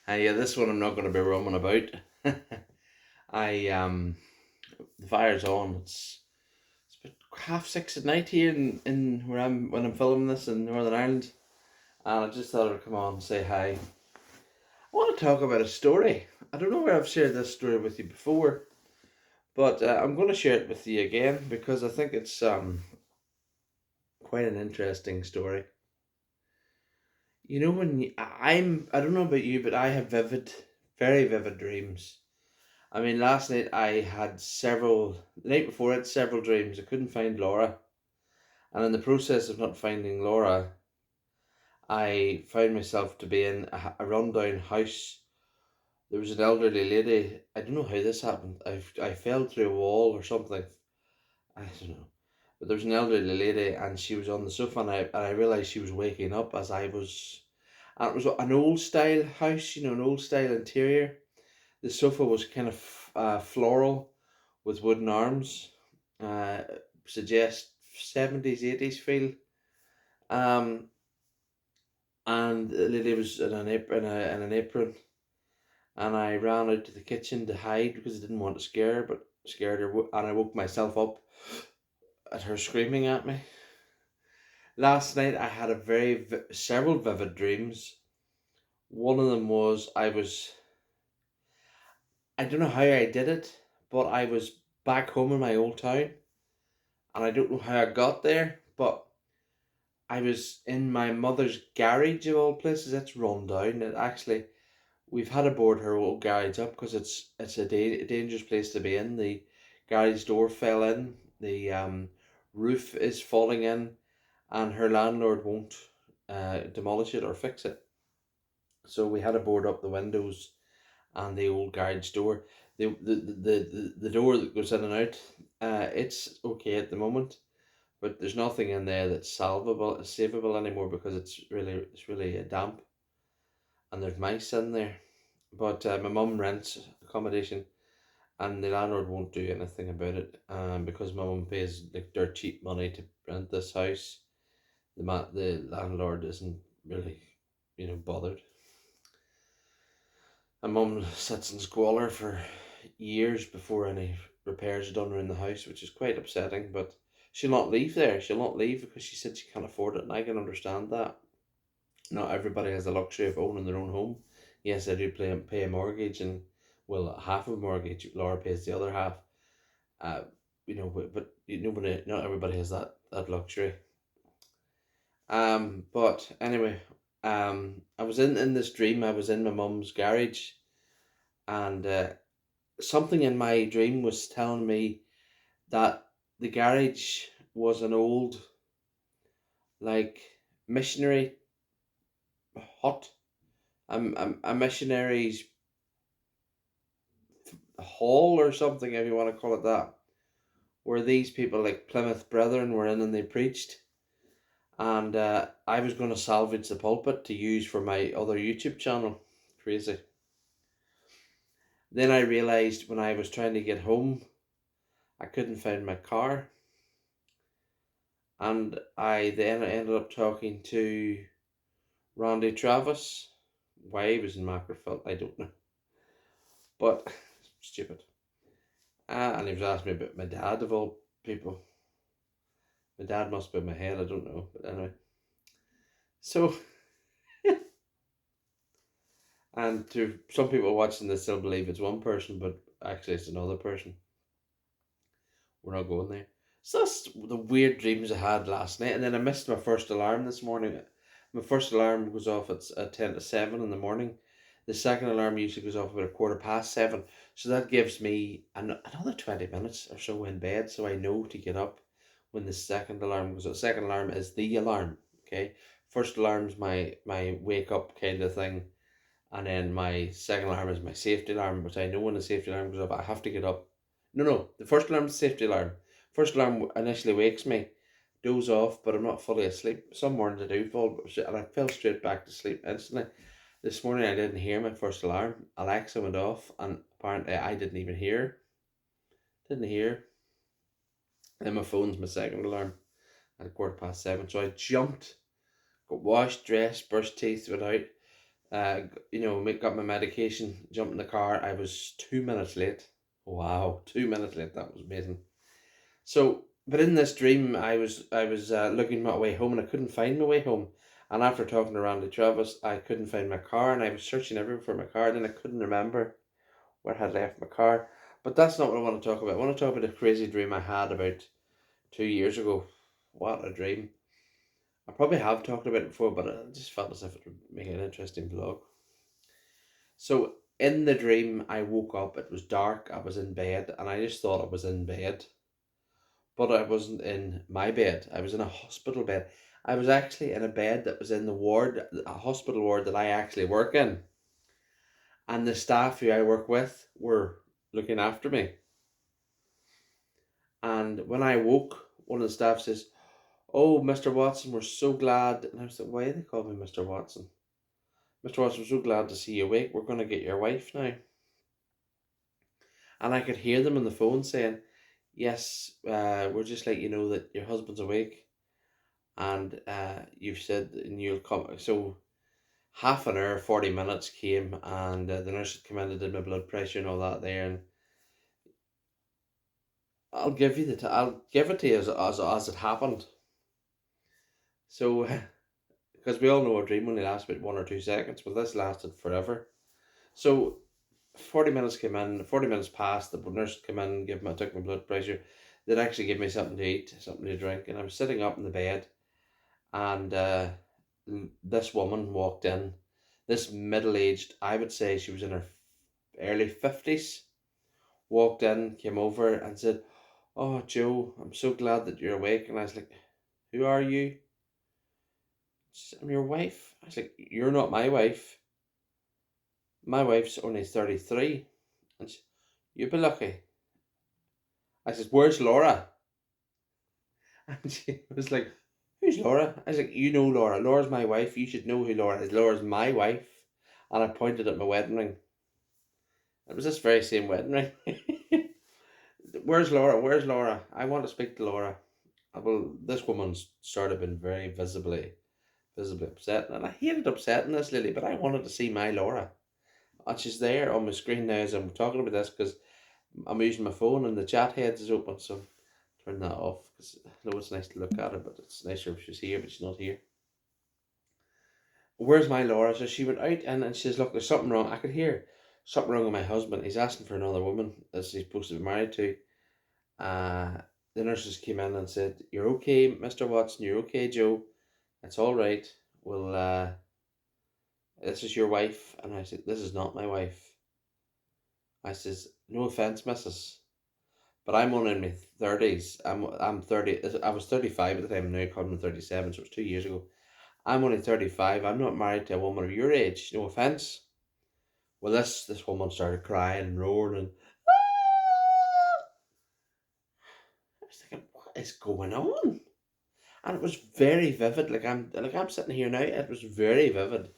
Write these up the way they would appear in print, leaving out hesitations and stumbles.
Yeah, this one I'm not going to be roaming about. I the fire's on. It's about 6:30 at night here in where I'm when I'm filming this in Northern Ireland, and I just thought I'd come on and say hi. I want to talk about a story. I don't know where I've shared this story with you before, but I'm going to share it with you again because I think it's quite an interesting story. You know I don't know about you, but I have very vivid dreams. I mean, last night I had the night before I had several dreams. I couldn't find Laura. And in the process of not finding Laura, I found myself to be in a rundown house. There was an elderly lady. I don't know how this happened. I fell through a wall or something. I don't know. But there was an elderly lady and she was on the sofa and I realised she was waking up as I was. And it was an old style house, an old style interior. The sofa was kind of floral with wooden arms. Uh, Suggest 70s, 80s feel. Um, and the lady was in an apron. And I ran out to the kitchen to hide because I didn't want to scare her, but scared her. And I woke myself up at her screaming at me. Last night I had several vivid dreams. One of them was I don't know how I did it, but I was back home in my old town and I don't know how I got there, but I was in my mother's garage of all places. It's run down. It actually, we've had to board her old garage up because it's a dangerous place to be in. The garage door fell in. The roof is falling in, and her landlord won't demolish it or fix it. So we had to board up the windows and the old garage door. The door that goes in and out, it's okay at the moment, but there's nothing in there that's savable anymore because it's really damp and there's mice in there. But my mum rents accommodation and the landlord won't do anything about it. Because my mum pays like dirt cheap money to rent this house, the landlord isn't really, bothered. My mum sits in squalor for years before any repairs are done around the house, which is quite upsetting. But she'll not leave there. She'll not leave because she said she can't afford it, and I can understand that. Not everybody has the luxury of owning their own home. Yes, I do pay a mortgage, and well, half of a mortgage. Laura pays the other half. Uh, but nobody, not everybody has that luxury. But anyway, I was in this dream. I was in my mum's garage, and something in my dream was telling me that the garage was an old, like, missionary hut, a missionary's hall or something, if you want to call it that, where these people like Plymouth Brethren were in and they preached. And I was going to salvage the pulpit to use for my other YouTube channel. Crazy. Then I realised when I was trying to get home, I couldn't find my car. And I then ended up talking to Randy Travis. Why he was in Macrophil, I don't know. But stupid. And he was asking me about my dad of all people. My dad must be in my head, I don't know. But anyway. So, and to some people watching this, they'll believe it's one person, but actually it's another person. We're not going there. So that's the weird dreams I had last night. And then I missed my first alarm this morning. My first alarm goes off at 10 to 7 in the morning. The second alarm usually goes off about a quarter past 7. So that gives me another 20 minutes or so in bed. So I know to get up when the second alarm goes off. Second alarm is the alarm. Okay. First alarm's my wake up kind of thing. And then my second alarm is my safety alarm, which I know when the safety alarm goes off, I have to get up. No, no, the first alarm is the safety alarm. First alarm initially wakes me, doze off, but I'm not fully asleep. Some mornings I do fall, and I fell straight back to sleep instantly. This morning I didn't hear my first alarm. Alexa went off, and apparently I didn't even hear. Didn't hear. Then my phone's my second alarm at a quarter past 7. So I jumped, got washed, dressed, brushed teeth, went out. got my medication, jumped in the car. I was 2 minutes late. Wow, 2 minutes late. That was amazing. So, but in this dream, I was looking my way home and I couldn't find my way home. And after talking to Randy Travis, I couldn't find my car and I was searching everywhere for my car. And I couldn't remember where I had left my car. But that's not what I want to talk about. I want to talk about a crazy dream I had about 2 years ago. What a dream! I probably have talked about it before, but I just felt as if it would make an interesting vlog. So in the dream, I woke up. It was dark. I was in bed, and I just thought I was in bed. But I wasn't in my bed. I was in a hospital bed. I was actually in a bed that was in the ward, a hospital ward that I actually work in. And the staff who I work with were looking after me. And when I woke, one of the staff says, "Oh, Mr. Watson, we're so glad." And I was like, "Why do they call me Mr. Watson? Mr. Watson, we're so glad to see you awake. We're going to get your wife now." And I could hear them on the phone saying, "Yes, we're just letting you know that your husband's awake. And you've said and you'll come." So half an hour, 40 minutes came, and the nurse had come in and did my blood pressure and all that there. And I'll give it to you as it happened. So, because we all know a dream only lasts about 1 or 2 seconds, but this lasted forever. So 40 minutes came in, 40 minutes passed, the nurse came in, took my blood pressure. They'd actually give me something to eat, something to drink, and I was sitting up in the bed, and this woman walked in, this middle-aged, I would say she was in her early 50s, walked in, came over and said, "Oh, Joe, I'm so glad that you're awake." And I was like, "Who are you?" She said, "I'm your wife." I was like, "You're not my wife. My wife's only 33. And she, "You'd be lucky." I said, "Where's Laura?" And she was like, "Who's Laura?" I was like, "You know Laura. Laura's my wife. You should know who Laura is. Laura's my wife." And I pointed at my wedding ring. It was this very same wedding ring. "Where's Laura? Where's Laura? I want to speak to Laura." Well, this woman's started being very visibly upset. And I hated upsetting this lady, but I wanted to see my Laura. And she's there on my screen now as I'm talking about this because I'm using my phone and the chat heads is open. So turn that off because I know it's nice to look at her, but it's nicer if she's here, but she's not here. "Where's my Laura?" So she went out and she says, "Look, there's something wrong." I could hear something wrong with my husband. He's asking for another woman that he's supposed to be married to. Uh, the nurses came in and said, "You're okay, Mr. Watson. You're okay, Joe. It's all right. Well, this is your wife." And I said, "This is not my wife." I says, "No offense, missus, but I'm only in my 30s. I'm 30. I was 35 at the time, and now I'm 37, so it was 2 years ago. I'm only 35. I'm not married to a woman of your age. No offense." Well, this woman started crying and roaring, and I was thinking, what is going on? And it was very vivid. Like I'm sitting here now. It was very vivid.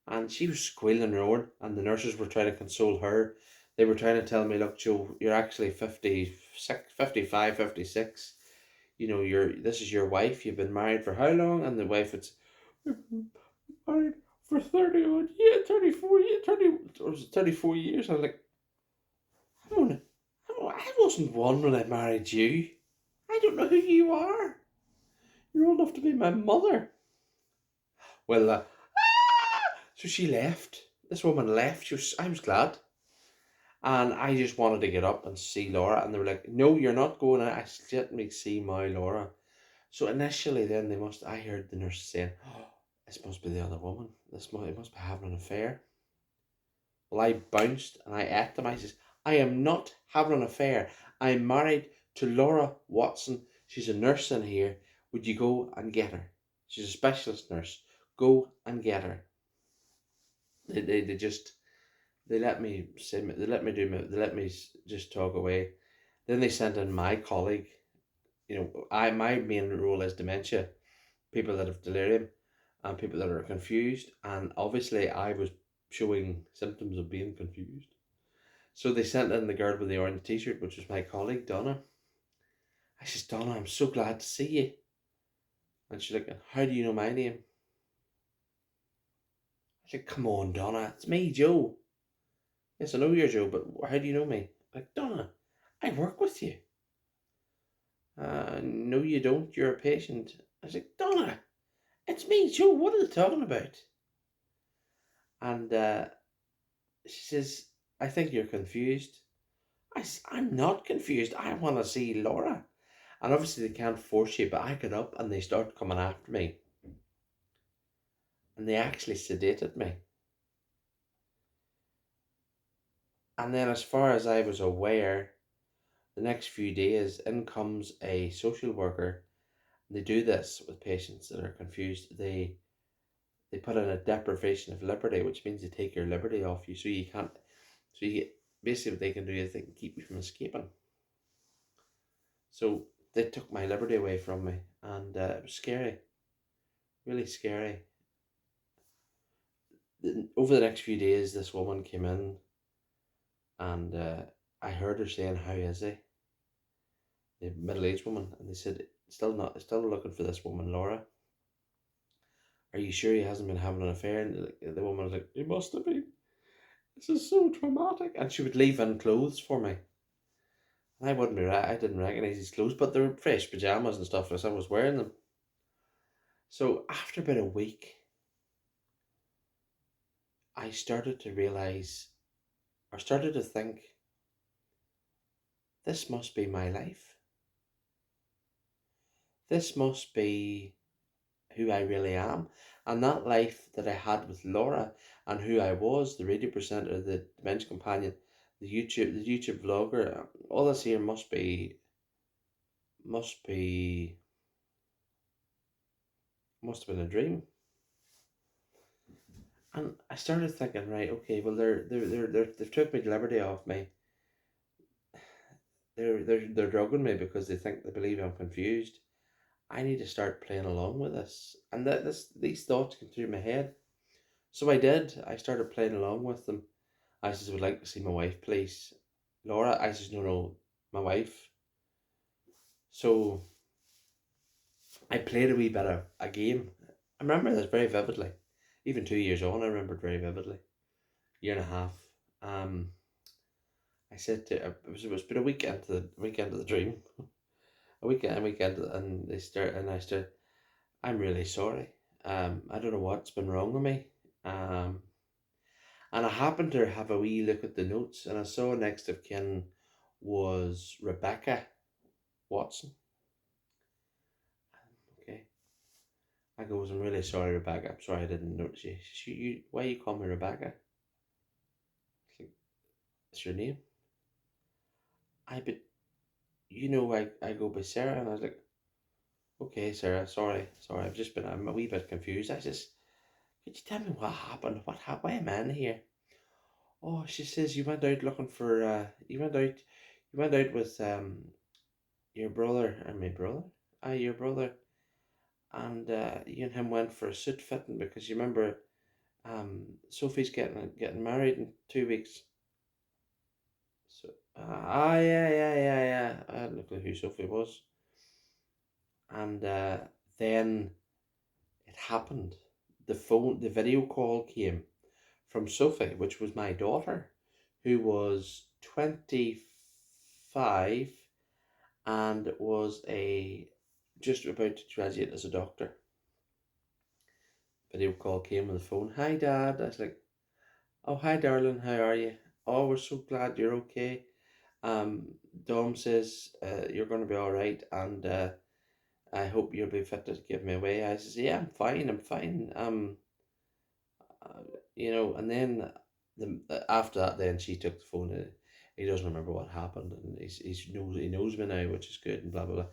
And she was squealing and roaring, and the nurses were trying to console her. They were trying to tell me, "Look, Joe, you're actually 56, 55, 56. This is your wife. You've been married for how long?" And the wife would say, "We've been married for 30 odd years, 34 years, 30, or was it 34 years?" I was like, I wasn't one when I married you. I don't know who you are. You're old enough to be my mother." Well, so she left. This woman left. I was glad. And I just wanted to get up and see Laura. And they were like, "No, you're not going. I let me see my Laura." So initially, then I heard the nurse saying, "Oh, this must be the other woman. It must be having an affair." Well, I bounced and I at them. I says, "I am not having an affair. I'm married to Laura Watson. She's a nurse in here. Would you go and get her? She's a specialist nurse. Go and get her." They just they let me say they let me they let me just talk away. Then they sent in my colleague. My main role is dementia, people that have delirium, and people that are confused. And obviously, I was showing symptoms of being confused. So they sent in the girl with the orange t-shirt, which was my colleague Donna. I says, "Donna, I'm so glad to see you." And she's like, "How do you know my name?" Like, come on, Donna, it's me, Joe. Yes, I know you're Joe, but how do you know me? Like, Donna, I work with you. No, you don't. You're a patient. I was like, Donna, it's me, Joe. What are they talking about? And she says, I think you're confused. I'm not confused. I want to see Laura. And obviously they can't force you, but I got up and they started coming after me. And they actually sedated me. And then, as far as I was aware, the next few days in comes a social worker. They do this with patients that are confused. They put in a deprivation of liberty, which means they take your liberty off you, so you can't. So you basically what they can do is they can keep you from escaping. So they took my liberty away from me, and it was scary, really scary. Over the next few days, this woman came in, and I heard her saying, "How is he?" The middle-aged woman, and they said, "Still looking for this woman, Laura. Are you sure he hasn't been having an affair?" And the woman was like, "He must have been. This is so traumatic." And she would leave in clothes for me. And I wouldn't be right. I didn't recognize his clothes, but they were fresh pajamas and stuff, as I was wearing them. So after about a week, I started to realize, or started to think, this must be my life. This must be who I really am. And that life that I had with Laura and who I was, the radio presenter, the dementia companion, the YouTube vlogger, all this here must be must have been a dream. And I started thinking, right, okay, well they've took my liberty off me. They're drugging me because they believe I'm confused. I need to start playing along with this. And these thoughts came through my head. So I did. I started playing along with them. I says, I would like to see my wife, please. Laura, I says, no, no, my wife. So I played a wee bit of a game. I remember this very vividly. Even 2 years on, I remember it very vividly. Year and a half. Um, I said to it was about a week into the dream. A weekend, and I start. I'm really sorry. I don't know what's been wrong with me. Um, and I happened to have a wee look at the notes, and I saw next of kin was Rebecca Watson. Okay, I goes, I'm really sorry, Rebecca. I'm sorry I didn't notice you. Why you call me Rebecca? It's like, it's your name. But I go by Sarah, and I was like, okay, Sarah, sorry, I'm a wee bit confused. I just, could you tell me what happened? What happened? Why am I in here? Oh, she says you went out looking for, you went out with, your brother and my brother. Your brother, and you and him went for a suit fitting because you remember, Sophie's getting married in 2 weeks. So, yeah. I had no clue who Sophie was. And then it happened. The video call came from Sophie, which was my daughter, who was 25 and was a just about to graduate as a doctor. Video call came on the phone. Hi, Dad. I was like, oh, hi, darling. How are you? Oh, we're so glad you're okay. Dom says you're going to be all right, and I hope you'll be fit to give me away. I says, yeah, I'm fine. I'm fine. Uh, and then after that, then she took the phone. He doesn't remember what happened, and he knows me now, which is good, and blah blah blah.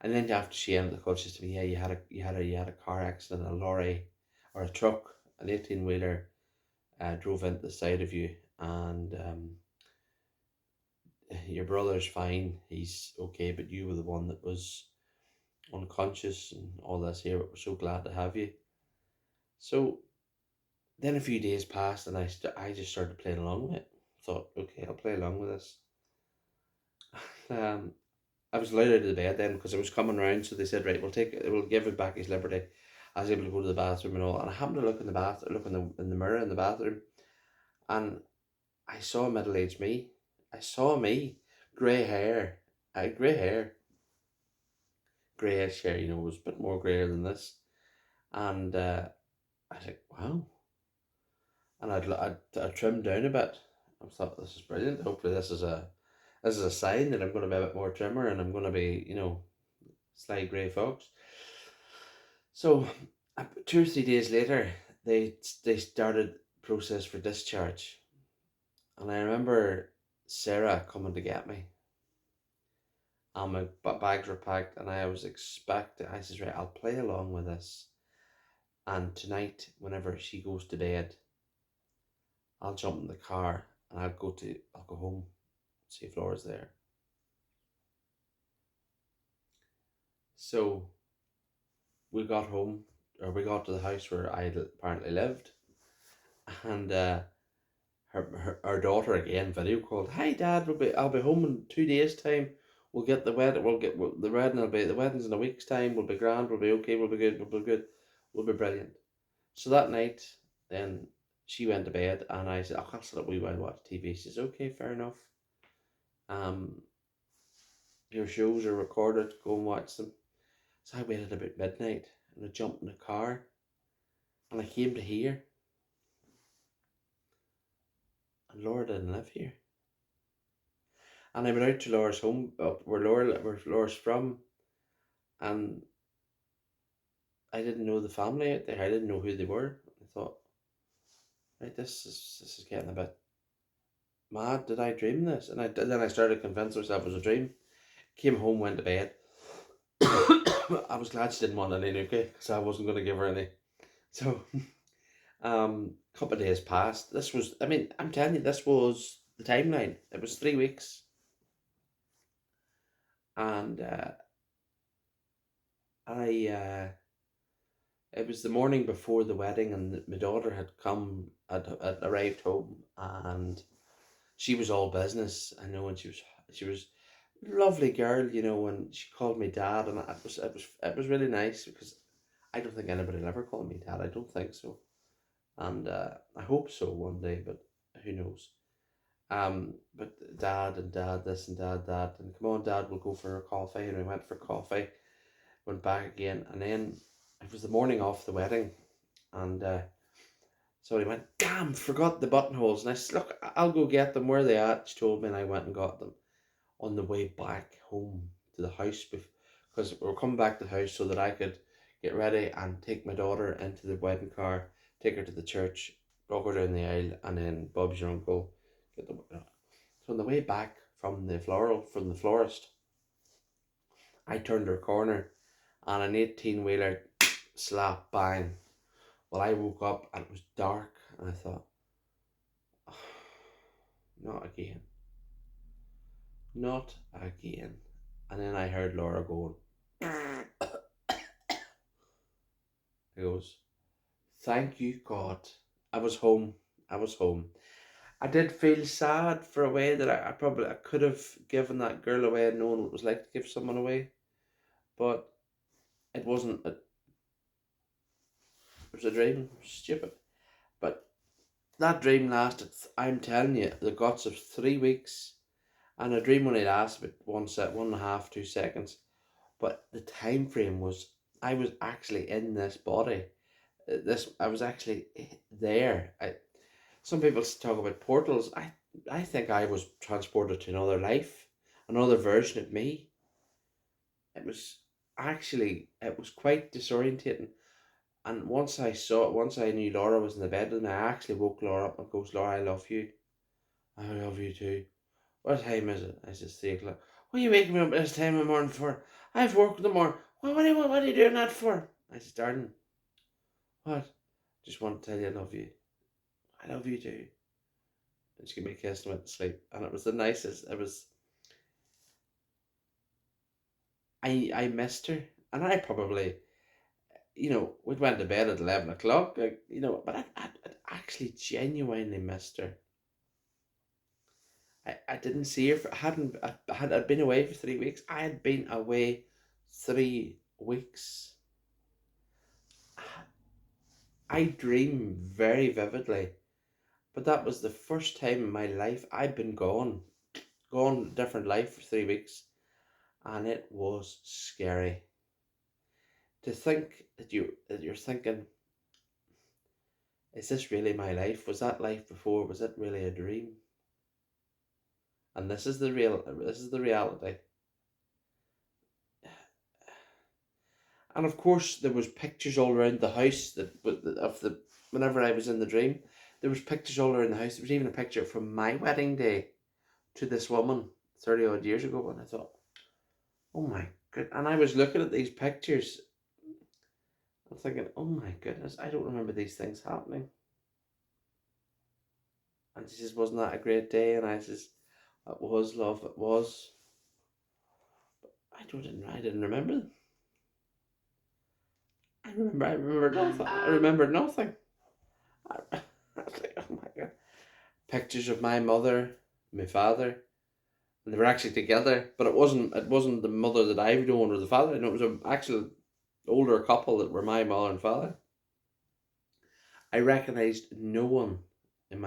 And then after she ended the call, she said to me, "Yeah, you had a car accident, a lorry or a truck, an 18-wheeler, drove into the side of you, and your brother's fine, he's okay, but you were the one that was unconscious and all this here. But we're so glad to have you." So then a few days passed, and I just started playing along with it. Thought, okay, I'll play along with this. I was allowed out of the bed then because I was coming round, so they said, right, we'll give him back his liberty. I was able to go to the bathroom and all, and I happened to look in the mirror in the bathroom, and I saw middle-aged me. I saw me, grey hair. I had grey hair, greyish hair. It was a bit more greyer than this, and I was like, wow. And I trimmed down a bit. I thought this is brilliant. Hopefully, this is a sign that I'm going to be a bit more trimmer, and I'm going to be, sly grey fox. So, 2 or 3 days later, they started process for discharge, and I remember Sarah coming to get me, and my bags were packed, and I was expecting. I says, right, I'll play along with this, and tonight, whenever she goes to bed, I'll jump in the car and I'll go home, see if Laura's there. So we got home, or we got to the house where I apparently lived, and our daughter again video called. Hi, Dad. I'll be home in 2 days' time. We'll get the wedding. The wedding. The wedding's in a week's time. We'll be grand. We'll be okay. We'll be good. We'll be good. We'll be brilliant. So that night, then she went to bed, and I said, I'll sit up a wee while and watch TV. She says, okay, fair enough. Um, your shows are recorded. Go and watch them. So I waited about midnight, and I jumped in the car, and I came to here, and Laura didn't live here. And I went out to Laura's home, up where Laura's from, and I didn't know the family out there. I didn't know who they were. I thought, right, this is getting a bit mad. Did I dream this? And then I started to convince myself it was a dream. Came home, went to bed. I was glad she didn't want any nuke, because I wasn't going to give her any. So, couple of days passed. I'm telling you, this was the timeline. It was 3 weeks, and it was the morning before the wedding, and my daughter had arrived home, and she was all business. I know, and she was a lovely girl, and she called me dad, and it was really nice, because I don't think anybody will ever call me dad. I don't think so, and I hope so one day, but who knows. But dad and dad this and dad that, and come on, dad, we'll go for a coffee, and we went for coffee, went back again, and then it was the morning of the wedding, and so he went, damn, forgot the buttonholes, and I said, look, I'll go get them. Where are they at? She told me, and I went and got them on the way back home to the house, because we were coming back to the house so that I could get ready and take my daughter into the wedding car, take her to the church, walk her down the aisle, and then Bob's your uncle. So on the way back from the florist, I turned her corner, and an 18-wheeler slap bang. Well, I woke up and it was dark, and I thought, oh, not again, not again. And then I heard Laura going. He goes, thank you, God. I was home. I was home. I did feel sad for a way that I could have given that girl away and known what it was like to give someone away. But it wasn't. It was a dream. It was stupid. But that dream lasted, I'm telling you, the guts of 3 weeks. And a dream only lasts about 1.5, 2 seconds. But the time frame was, I was actually in this body. I was actually there. Some people talk about portals. I think I was transported to another life, another version of me. It was quite disorientating. And once I knew Laura was in the bed with me, I actually woke Laura up and goes, Laura, I love you. I love you too. What time is it? I said, 3 o'clock. What are you waking me up at this time in the morning for? I've work in the morning. What are you doing that for? I said, darling, what? Just want to tell you I love you. I love you too. And she gave me a kiss and went to sleep. And it was the nicest. I missed her. And I probably, we went to bed at 11 o'clock, but I actually genuinely missed her. I didn't see her. I'd been away for 3 weeks. I had been away 3 weeks. I dream very vividly, but that was the first time in my life I'd been gone different life for 3 weeks, and it was scary to think that you're thinking, is this really my life? Was that life before? Was it really a dream? And this is the reality. And of course, there was pictures all around the house of the whenever I was in the dream, there was pictures all around the house. There was even a picture from my wedding day to this woman 30 odd years ago, and I thought, oh my god! And I was looking at these pictures, I'm thinking, oh my goodness, I don't remember these things happening. And she says, wasn't that a great day? And I says, it was, love, it was. I didn't remember them. I remember nothing. I remembered nothing. I was like, oh my god. Pictures of my mother, my father, and they were actually together. But it wasn't the mother that I've known or the father. No, it was an actual older couple that were my mother and father. I recognised no one in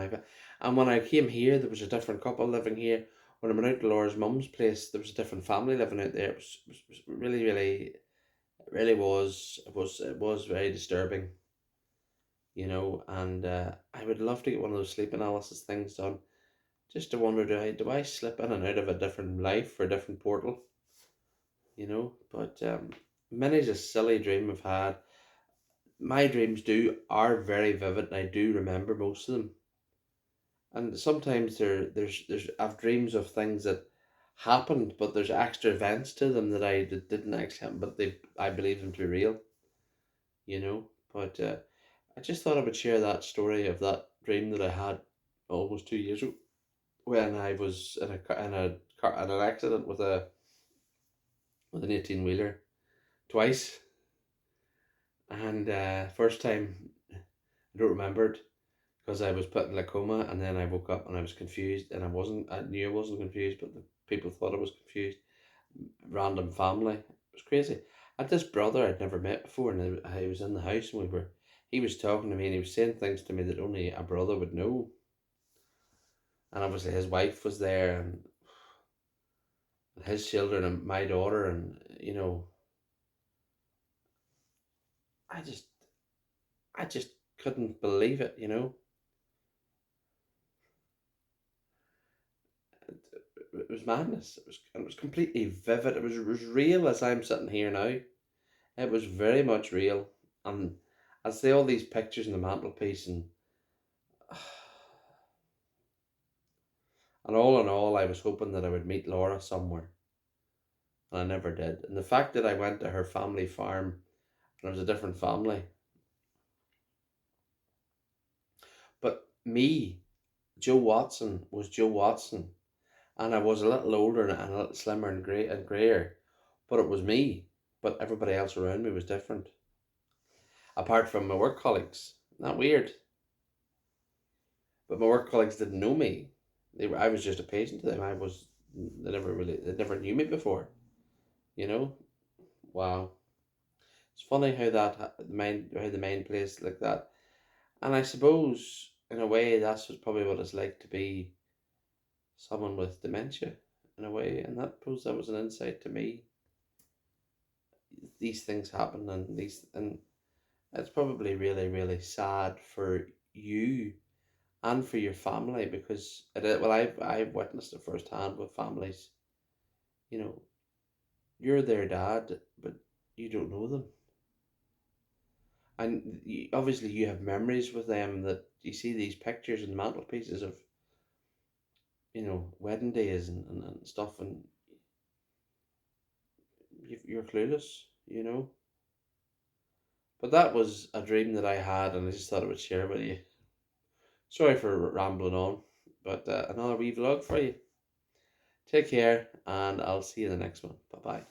and when I came here, there was a different couple living here. When I went out to Laura's mum's place, there was a different family living out there. It was really, really, it really was. It was very disturbing, And I would love to get one of those sleep analysis things done, just to wonder, do I slip in and out of a different life or a different portal, But many's a silly dream I've had. My dreams are very vivid, and I do remember most of them. And sometimes there's I've dreams of things that happened, but there's extra events to them that didn't actually happen, but I believe them to be real, you know. But I just thought I would share that story of that dream that I had almost 2 years ago when I was in an accident with an 18 wheeler twice, and first time I don't remember it because I was put in a coma, and then I woke up and I was confused, and I knew I wasn't confused, but the people thought I was confused. Random family. It was crazy. I had this brother I'd never met before, and I was in the house, and he was talking to me, and he was saying things to me that only a brother would know. And obviously his wife was there, and his children, and my daughter, and I just, I just couldn't believe it. It was madness. It was completely vivid. It was real as I'm sitting here now. It was very much real, and I see all these pictures on the mantelpiece, and all in all, I was hoping that I would meet Laura somewhere, and I never did. And the fact that I went to her family farm and it was a different family, but me, Joe Watson, was Joe Watson, and I was a little older and a little slimmer and grayer, but it was me. But everybody else around me was different, apart from my work colleagues. Not weird, but my work colleagues didn't know me. I was just a patient to them. They never knew me before. You know, wow. It's funny how how the mind plays like that. And I suppose in a way probably what it's like to be someone with dementia in a way, and that was an insight to me. These things happen, and it's probably really, really sad for you and for your family, because well, I've witnessed it firsthand with families. You know, you're their dad, but you don't know them, and obviously you have memories with them, that you see these pictures and mantelpieces of wedding days and stuff, and you're clueless. But that was a dream that I had, and I just thought I would share with you. Sorry for rambling on, but another wee vlog for you. Take care, and I'll see you in the next one. Bye bye.